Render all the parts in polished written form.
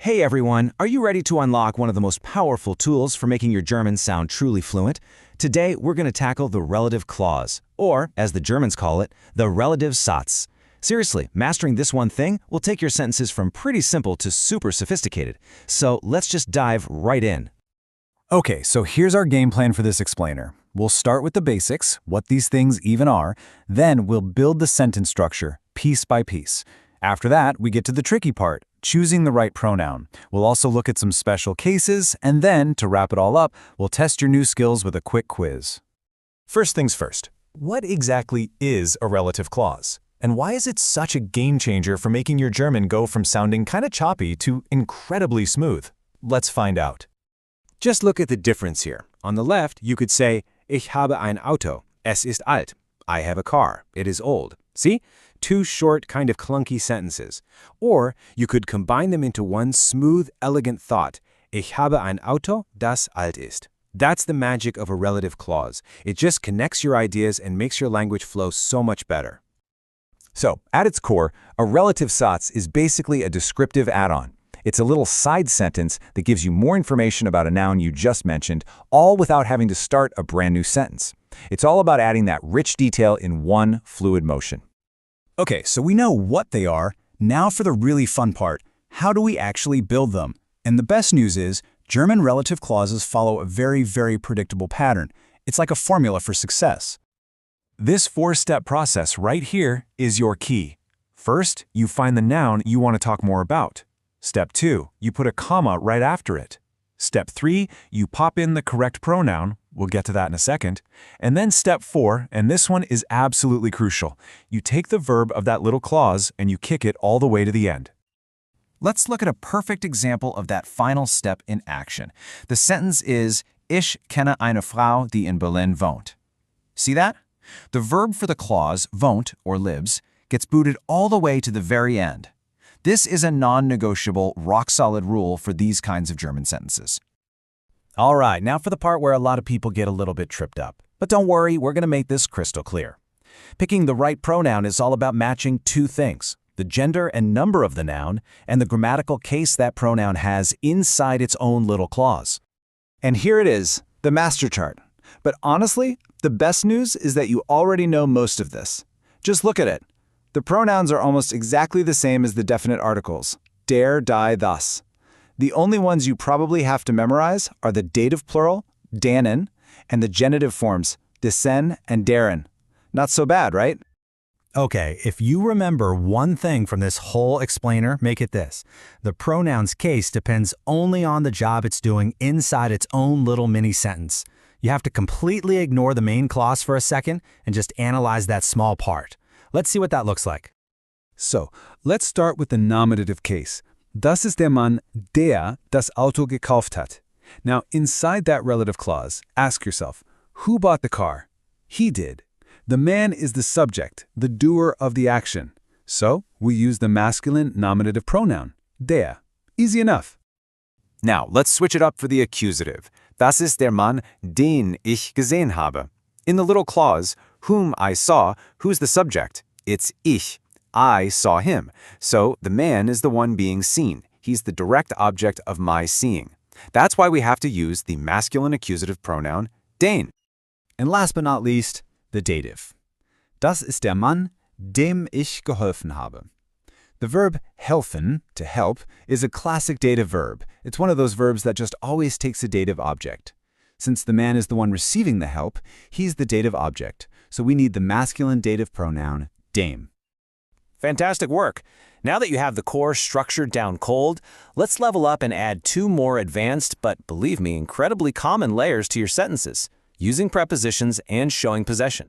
Hey everyone, are you ready to unlock one of the most powerful tools for making your German sound truly fluent? Today, we're going to tackle the relative clause, or, as the Germans call it, the relative Satz. Seriously, mastering this one thing will take your sentences from pretty simple to super sophisticated. So let's just dive right in. Okay, so here's our game plan for this explainer. We'll start with the basics, what these things even are, then we'll build the sentence structure, piece by piece. After that, we get to the tricky part, choosing the right pronoun. We'll also look at some special cases, and then, to wrap it all up, we'll test your new skills with a quick quiz. First things first, what exactly is a relative clause? And why is it such a game changer for making your German go from sounding kinda choppy to incredibly smooth? Let's find out. Just look at the difference here. On the left, you could say, Ich habe ein Auto. Es ist alt. I have a car. It is old. See? Two short, kind of clunky sentences. Or you could combine them into one smooth, elegant thought. Ich habe ein Auto, das alt ist. That's the magic of a relative clause. It just connects your ideas and makes your language flow so much better. So, at its core, a relative Satz is basically a descriptive add-on. It's a little side sentence that gives you more information about a noun you just mentioned, all without having to start a brand new sentence. It's all about adding that rich detail in one fluid motion. Okay, so we know what they are. Now for the really fun part. How do we actually build them? And the best news is, German relative clauses follow a very predictable pattern. It's like a formula for success. This four-step process right here is your key. First, you find the noun you want to talk more about. Step 2, you put a comma right after it. Step 3, you pop in the correct pronoun. We'll get to that in a second. And then step 4, and this one is absolutely crucial. You take the verb of that little clause and you kick it all the way to the end. Let's look at a perfect example of that final step in action. The sentence is, Ich kenne eine Frau, die in Berlin wohnt. See that? The verb for the clause, wohnt, or lives, gets booted all the way to the very end. This is a non-negotiable, rock-solid rule for these kinds of German sentences. All right, now for the part where a lot of people get a little bit tripped up. But don't worry, we're going to make this crystal clear. Picking the right pronoun is all about matching two things, the gender and number of the noun, and the grammatical case that pronoun has inside its own little clause. And here it is, the master chart. But honestly, the best news is that you already know most of this. Just look at it. The pronouns are almost exactly the same as the definite articles, der, die, das. The only ones you probably have to memorize are the dative plural, danen, and the genitive forms, desen and deren. Not so bad, right? Okay, if you remember one thing from this whole explainer, make it this. The pronoun's case depends only on the job it's doing inside its own little mini sentence. You have to completely ignore the main clause for a second and just analyze that small part. Let's see what that looks like. So, let's start with the nominative case. Das ist der Mann, der das Auto gekauft hat. Now, inside that relative clause, ask yourself, who bought the car? He did. The man is the subject, the doer of the action. So, we use the masculine nominative pronoun, der. Easy enough. Now, let's switch it up for the accusative. Das ist der Mann, den ich gesehen habe. In the little clause, whom I saw, who's the subject? It's ich. I saw him. So the man is the one being seen. He's the direct object of my seeing. That's why we have to use the masculine accusative pronoun, den. And last but not least, the dative. Das ist der Mann, dem ich geholfen habe. The verb helfen, to help, is a classic dative verb. It's one of those verbs that just always takes a dative object. Since the man is the one receiving the help, he's the dative object. So we need the masculine dative pronoun, dem. Fantastic work! Now that you have the core structured down cold, let's level up and add two more advanced, but believe me, incredibly common layers to your sentences, using prepositions and showing possession.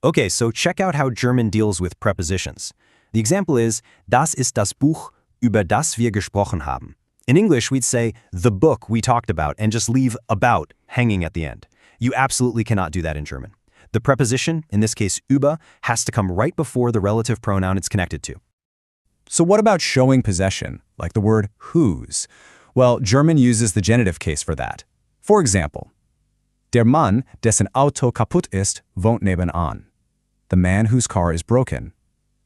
Okay, so check out how German deals with prepositions. The example is, das ist das Buch, über das wir gesprochen haben. In English, we'd say, the book we talked about, and just leave about hanging at the end. You absolutely cannot do that in German. The preposition, in this case über, has to come right before the relative pronoun it's connected to. So what about showing possession, like the word whose? Well, German uses the genitive case for that. For example, der Mann, dessen Auto kaputt ist, wohnt nebenan. The man whose car is broken.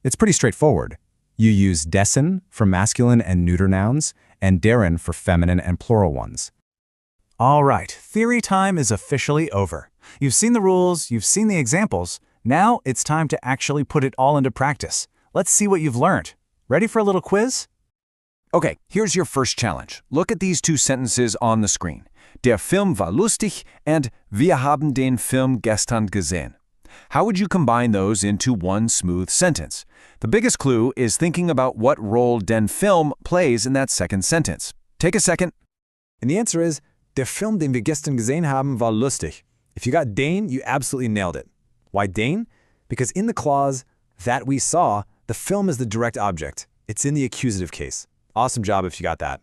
It's pretty straightforward. You use dessen for masculine and neuter nouns, and deren for feminine and plural ones. All right, theory time is officially over. You've seen the rules, you've seen the examples. Now it's time to actually put it all into practice. Let's see what you've learned. Ready for a little quiz? Okay, here's your first challenge. Look at these two sentences on the screen. Der Film war lustig and wir haben den Film gestern gesehen. How would you combine those into one smooth sentence? The biggest clue is thinking about what role den Film plays in that second sentence. Take a second. And the answer is, der Film, den wir gestern gesehen haben, war lustig. If you got den, you absolutely nailed it. Why den? Because in the clause, that we saw, the film is the direct object. It's in the accusative case. Awesome job if you got that.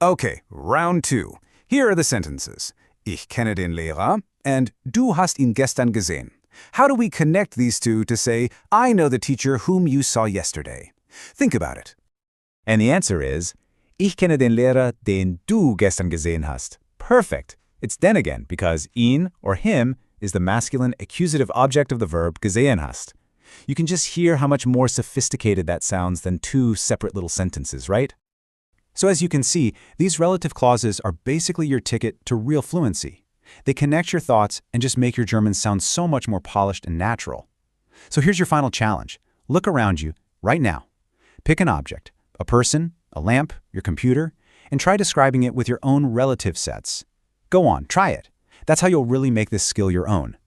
Okay, round 2. Here are the sentences. Ich kenne den Lehrer and du hast ihn gestern gesehen. How do we connect these two to say, I know the teacher whom you saw yesterday? Think about it. And the answer is, Ich kenne den Lehrer, den du gestern gesehen hast. Perfect. It's den again because ihn or him is the masculine accusative object of the verb gesehen hast. You can just hear how much more sophisticated that sounds than two separate little sentences, right? So as you can see, these relative clauses are basically your ticket to real fluency. They connect your thoughts and just make your German sound so much more polished and natural. So here's your final challenge. Look around you right now. Pick an object, a person, a lamp, your computer, and try describing it with your own relative sets. Go on, try it. That's how you'll really make this skill your own.